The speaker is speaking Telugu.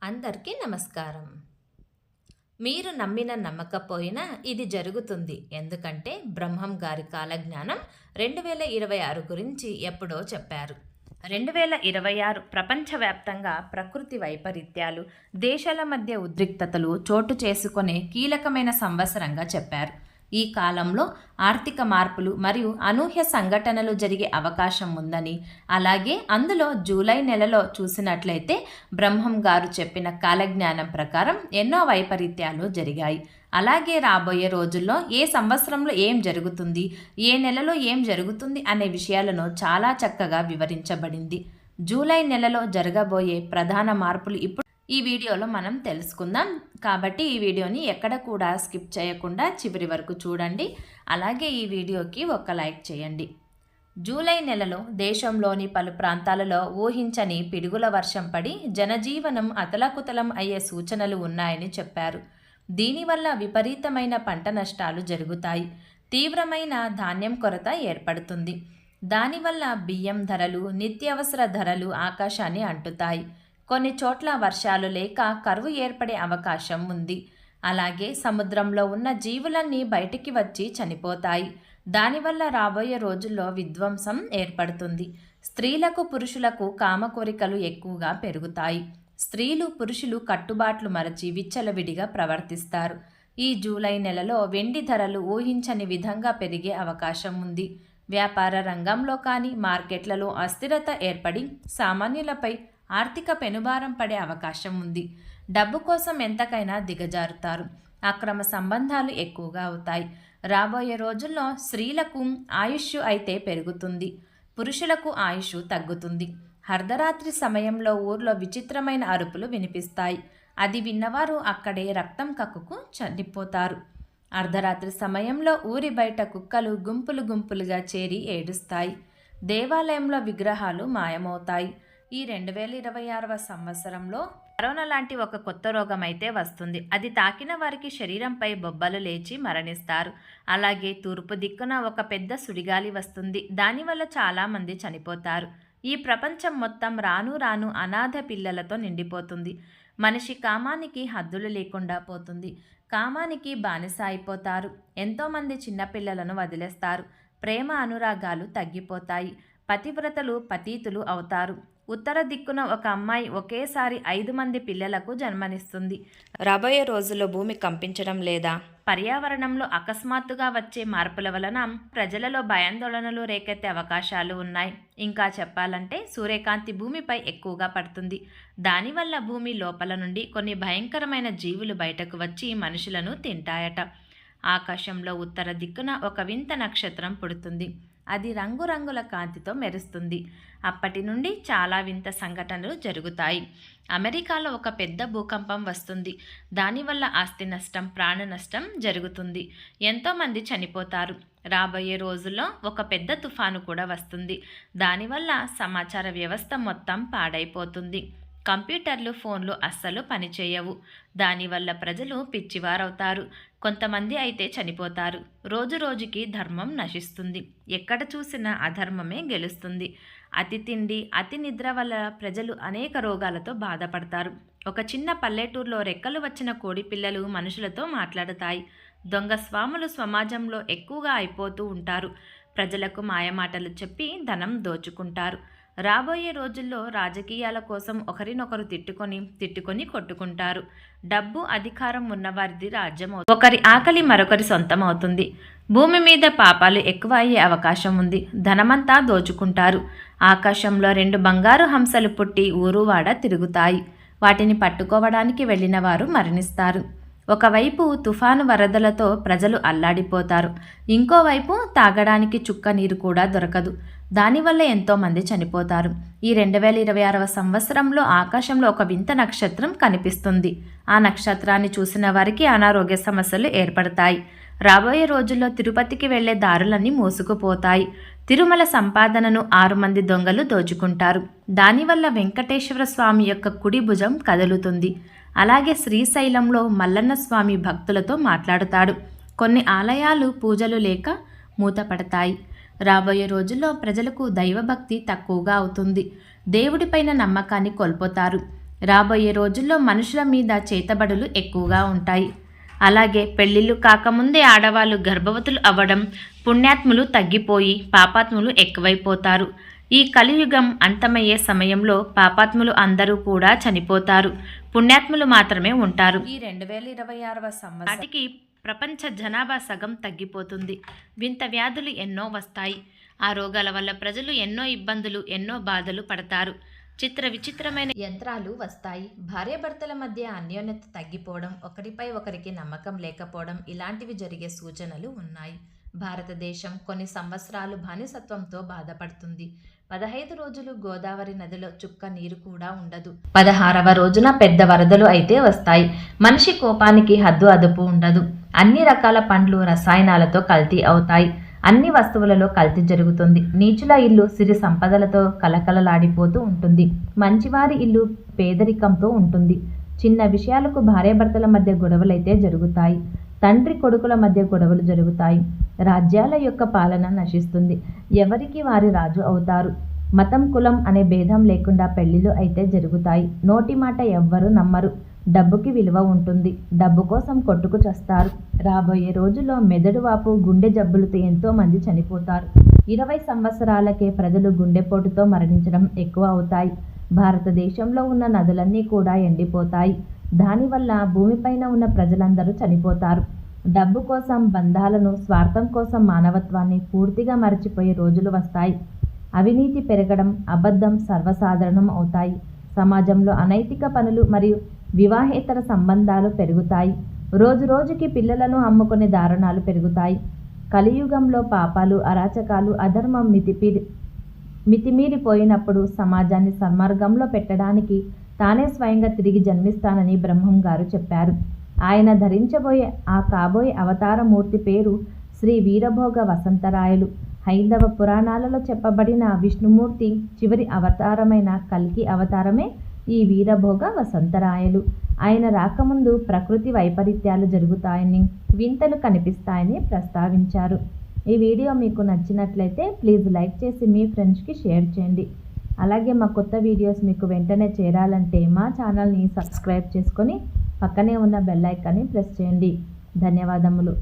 అందరికీ నమస్కారం. మీరు నమ్మిన నమ్మకపోయినా ఇది జరుగుతుంది. ఎందుకంటే బ్రహ్మం గారి కాలజ్ఞానం 2026 గురించి ఎప్పుడో చెప్పారు. 2026 ప్రపంచవ్యాప్తంగా ప్రకృతి వైపరీత్యాలు, దేశాల మధ్య ఉద్రిక్తతలు చోటు చేసుకునే కీలకమైన సంవత్సరంగా చెప్పారు. ఈ కాలంలో ఆర్థిక మార్పులు మరియు అనూహ్య సంఘటనలు జరిగే అవకాశం ఉందని, అలాగే అందులో జూలై నెలలో చూసినట్లయితే బ్రహ్మం గారు చెప్పిన కాలజ్ఞానం ప్రకారం ఎన్నో వైపరీత్యాలు జరిగాయి. అలాగే రాబోయే రోజుల్లో ఏ సంవత్సరంలో ఏం జరుగుతుంది, ఏ నెలలో ఏం జరుగుతుంది అనే విషయాలను చాలా చక్కగా వివరించబడింది. జూలై నెలలో జరగబోయే ప్రధాన మార్పులు ఇప్పుడు ఈ వీడియోలో మనం తెలుసుకుందాం. కాబట్టి ఈ వీడియోని ఎక్కడ కూడా స్కిప్ చేయకుండా చివరి వరకు చూడండి. అలాగే ఈ వీడియోకి ఒక లైక్ చేయండి. జూలై నెలలో దేశంలోని పలు ప్రాంతాలలో ఊహించని పిడుగుల వర్షం పడి జనజీవనం అతలాకుతలం అయ్యే సూచనలు ఉన్నాయని చెప్పారు. దీనివల్ల విపరీతమైన పంట నష్టాలు జరుగుతాయి. తీవ్రమైన ధాన్యం కొరత ఏర్పడుతుంది. దానివల్ల బియ్యం ధరలు, నిత్యావసర ధరలు ఆకాశాన్ని అంటుతాయి. కొన్ని చోట్ల వర్షాలు లేక కరువు ఏర్పడే అవకాశం ఉంది. అలాగే సముద్రంలో ఉన్న జీవులన్నీ బయటికి వచ్చి చనిపోతాయి. దానివల్ల రాబోయే రోజుల్లో విధ్వంసం ఏర్పడుతుంది. స్త్రీలకు, పురుషులకు కామ కోరికలు ఎక్కువగా పెరుగుతాయి. స్త్రీలు, పురుషులు కట్టుబాట్లు మరచి విచ్చలవిడిగా ప్రవర్తిస్తారు. ఈ జూలై నెలలో వెండి ధరలు ఊహించని విధంగా పెరిగే అవకాశం ఉంది. వ్యాపార రంగంలో కానీ మార్కెట్లలో అస్థిరత ఏర్పడి సామాన్యులపై ఆర్థిక పెనుభారం పడే అవకాశం ఉంది. డబ్బు కోసం ఎంతకైనా దిగజారుతారు. అక్రమ సంబంధాలు ఎక్కువగా అవుతాయి. రాబోయే రోజుల్లో స్త్రీలకు ఆయుష్ అయితే పెరుగుతుంది, పురుషులకు ఆయుష్ తగ్గుతుంది. అర్ధరాత్రి సమయంలో ఊర్లో విచిత్రమైన అరుపులు వినిపిస్తాయి. అది విన్నవారు అక్కడే రక్తం కక్కుకు చనిపోతారు. అర్ధరాత్రి సమయంలో ఊరి బయట కుక్కలు గుంపులు గుంపులుగా చేరి ఏడుస్తాయి. దేవాలయంలో విగ్రహాలు మాయమవుతాయి. ఈ 2026 సంవత్సరంలో కరోనా లాంటి ఒక కొత్త రోగం అయితే వస్తుంది. అది తాకిన వారికి శరీరంపై బొబ్బలు లేచి మరణిస్తారు. అలాగే తూర్పు దిక్కున ఒక పెద్ద సుడిగాలి వస్తుంది. దానివల్ల చాలామంది చనిపోతారు. ఈ ప్రపంచం మొత్తం రాను రాను అనాథ పిల్లలతో నిండిపోతుంది. మనిషి కామానికి హద్దులు లేకుండా పోతుంది. కామానికి బానిస అయిపోతారు. ఎంతోమంది చిన్నపిల్లలను వదిలేస్తారు. ప్రేమ అనురాగాలు తగ్గిపోతాయి. పతివ్రతలు పతీతులు అవుతారు. ఉత్తర దిక్కున ఒక అమ్మాయి ఒకేసారి 5 మంది పిల్లలకు జన్మనిస్తుంది. రాబోయే రోజుల్లో భూమి కంపించడం లేదా పర్యావరణంలో అకస్మాత్తుగా వచ్చే మార్పుల వలన ప్రజలలో భయాందోళనలు రేకెత్తే అవకాశాలు ఉన్నాయి. ఇంకా చెప్పాలంటే సూర్యకాంతి భూమిపై ఎక్కువగా పడుతుంది. దానివల్ల భూమి లోపల నుండి కొన్ని భయంకరమైన జీవులు బయటకు వచ్చి మనుషులను తింటాయట. ఆకాశంలో ఉత్తర దిక్కున ఒక వింత నక్షత్రం పుడుతుంది. అది రంగురంగుల కాంతితో మెరుస్తుంది. అప్పటి నుండి చాలా వింత సంఘటనలు జరుగుతాయి. అమెరికాలో ఒక పెద్ద భూకంపం వస్తుంది. దానివల్ల ఆస్తి నష్టం, ప్రాణ నష్టం జరుగుతుంది. ఎంతోమంది చనిపోతారు. రాబోయే రోజుల్లో ఒక పెద్ద తుఫాను కూడా వస్తుంది. దానివల్ల సమాచార వ్యవస్థ మొత్తం పాడైపోతుంది. కంప్యూటర్లు, ఫోన్లు అస్సలు పనిచేయవు. దానివల్ల ప్రజలు పిచ్చివారవుతారు. కొంతమంది అయితే చనిపోతారు. రోజు రోజుకి ధర్మం నశిస్తుంది. ఎక్కడ చూసినా అధర్మమే గెలుస్తుంది. అతి తిండి, అతి నిద్ర వల్ల ప్రజలు అనేక రోగాలతో బాధపడతారు. ఒక చిన్న పల్లెటూరులో రెక్కలు వచ్చిన కోడి పిల్లలు మనుషులతో మాట్లాడతాయి. దొంగ స్వాములు సమాజంలో ఎక్కువగా అయిపోతూ ఉంటారు. ప్రజలకు మాయమాటలు చెప్పి ధనం దోచుకుంటారు. రాబోయే రోజుల్లో రాజకీయాల కోసం ఒకరినొకరు తిట్టుకొని కొట్టుకుంటారు. డబ్బు, అధికారం ఉన్నవారిది రాజ్యం అవుతుంది. ఒకరి ఆకలి మరొకరి సొంతం అవుతుంది. భూమి మీద పాపాలు ఎక్కువ అయ్యే అవకాశం ఉంది. ధనమంతా దోచుకుంటారు. ఆకాశంలో 2 బంగారు హంసలు పుట్టి ఊరువాడ తిరుగుతాయి. వాటిని పట్టుకోవడానికి వెళ్ళిన వారు మరణిస్తారు. ఒకవైపు తుఫాను వరదలతో ప్రజలు అల్లాడిపోతారు. ఇంకోవైపు తాగడానికి చుక్క నీరు కూడా దొరకదు. దానివల్ల ఎంతోమంది చనిపోతారు. ఈ 2026 సంవత్సరంలో ఆకాశంలో ఒక వింత నక్షత్రం కనిపిస్తుంది. ఆ నక్షత్రాన్ని చూసిన వారికి అనారోగ్య సమస్యలు ఏర్పడతాయి. రాబోయే రోజుల్లో తిరుపతికి వెళ్లే దారులన్నీ మూసుకుపోతాయి. తిరుమల సంపాదనను 6 మంది దొంగలు దోచుకుంటారు. దానివల్ల వెంకటేశ్వర స్వామి యొక్క కుడి భుజం కదులుతుంది. అలాగే శ్రీశైలంలో మల్లన్న స్వామి భక్తులతో మాట్లాడుతాడు. కొన్ని ఆలయాలు పూజలు లేక మూతపడతాయి. రాబోయే రోజుల్లో ప్రజలకు దైవభక్తి తక్కువగా అవుతుంది. దేవుడిపైన నమ్మకాన్ని కోల్పోతారు. రాబోయే రోజుల్లో మనుషుల మీద చేతబడులు ఎక్కువగా ఉంటాయి. అలాగే పెళ్ళిళ్ళు కాకముందే ఆడవాళ్ళు గర్భవతులు అవ్వడం, పుణ్యాత్ములు తగ్గిపోయి పాపాత్ములు ఎక్కువైపోతారు. ఈ కలియుగం అంతమయ్యే సమయంలో పాపాత్ములు అందరూ కూడా చనిపోతారు, పుణ్యాత్ములు మాత్రమే ఉంటారు. ఈ 2026వ సంవత్సరానికి ప్రపంచ జనాభా సగం తగ్గిపోతుంది. వింత వ్యాధులు ఎన్నో వస్తాయి. ఆ రోగాల వల్ల ప్రజలు ఎన్నో ఇబ్బందులు, ఎన్నో బాధలు పడతారు. విచిత్రమైన యంత్రాలు వస్తాయి. భార్యాభర్తల మధ్య అన్యోన్యత తగ్గిపోవడం, ఒకరిపై ఒకరికి నమ్మకం లేకపోవడం, ఇలాంటివి జరిగే సూచనలు ఉన్నాయి. భారతదేశం కొన్ని సంవత్సరాలు బానిసత్వంతో బాధపడుతుంది. 15 రోజులు గోదావరి నదిలో చుక్క నీరు కూడా ఉండదు. 16వ రోజున పెద్ద వరదలు అయితే వస్తాయి. మనిషి కోపానికి హద్దు అదుపు ఉండదు. అన్ని రకాల పండ్లు రసాయనాలతో కల్తీ అవుతాయి. అన్ని వస్తువులలో కల్తీ జరుగుతుంది. నీచుల ఇల్లు సిరి సంపదలతో కలకలలాడిపోతూ ఉంటుంది. మంచివారి ఇల్లు పేదరికంతో ఉంటుంది. చిన్న విషయాలకు భార్యాభర్తల మధ్య గొడవలైతే జరుగుతాయి. తండ్రి కొడుకుల మధ్య గొడవలు జరుగుతాయి. రాజ్యాల యొక్క పాలన నశిస్తుంది. ఎవరికి వారి రాజు అవుతారు. మతం కులం అనే భేదం లేకుండా పెళ్లిళ్ళు అయితే జరుగుతాయి. నోటి మాట ఎవ్వరూ నమ్మరు. డబ్బుకి విలువ ఉంటుంది. డబ్బు కోసం కొట్టుకు చస్తారు. రాబోయే రోజుల్లో మెదడు వాపు, గుండె జబ్బులతో ఎంతో మంది చనిపోతారు. 20 సంవత్సరాలకే ప్రజలు గుండెపోటుతో మరణించడం ఎక్కువ అవుతాయి. భారతదేశంలో ఉన్న నదులన్నీ కూడా ఎండిపోతాయి. దానివల్ల భూమిపైన ఉన్న ప్రజలందరూ చనిపోతారు. డబ్బు కోసం బంధాలను, స్వార్థం కోసం మానవత్వాన్ని పూర్తిగా మరచిపోయే రోజులు వస్తాయి. అవినీతి పెరగడం, అబద్ధం సర్వసాధారణం అవుతాయి. సమాజంలో అనైతిక పనులు మరియు వివాహేతర సంబంధాలు పెరుగుతాయి. రోజు రోజుకి పిల్లలను అమ్ముకునే దారుణాలు పెరుగుతాయి. కలియుగంలో పాపాలు, అరాచకాలు, అధర్మం మితిమీరిపోయినప్పుడు సమాజాన్ని సన్మార్గంలో పెట్టడానికి తానే స్వయంగా తిరిగి జన్మిస్తానని బ్రహ్మం గారు చెప్పారు. ఆయన ధరించబోయే ఆ కాబోయే అవతారమూర్తి పేరు శ్రీ వీరభోగ వసంతరాయలు. హైందవ పురాణాలలో చెప్పబడిన విష్ణుమూర్తి చివరి అవతారమైన కల్కి అవతారమే ఈ వీరభోగ వసంతరాయలు. ఆయన రాకముందు ప్రకృతి వైపరీత్యాలు జరుగుతాయని, వింతలు కనిపిస్తాయని ప్రస్తావించారు. ఈ వీడియో మీకు నచ్చినట్లయితే ప్లీజ్ లైక్ చేసి మీ ఫ్రెండ్స్కి షేర్ చేయండి. అలాగే మా కొత్త వీడియోస్ మీకు వెంటనే చేరాలంటే మా ఛానల్ని సబ్స్క్రైబ్ చేసుకొని పక్కనే ఉన్న బెల్ ఐకాన్ని ప్రెస్ చేయండి. ధన్యవాదములు.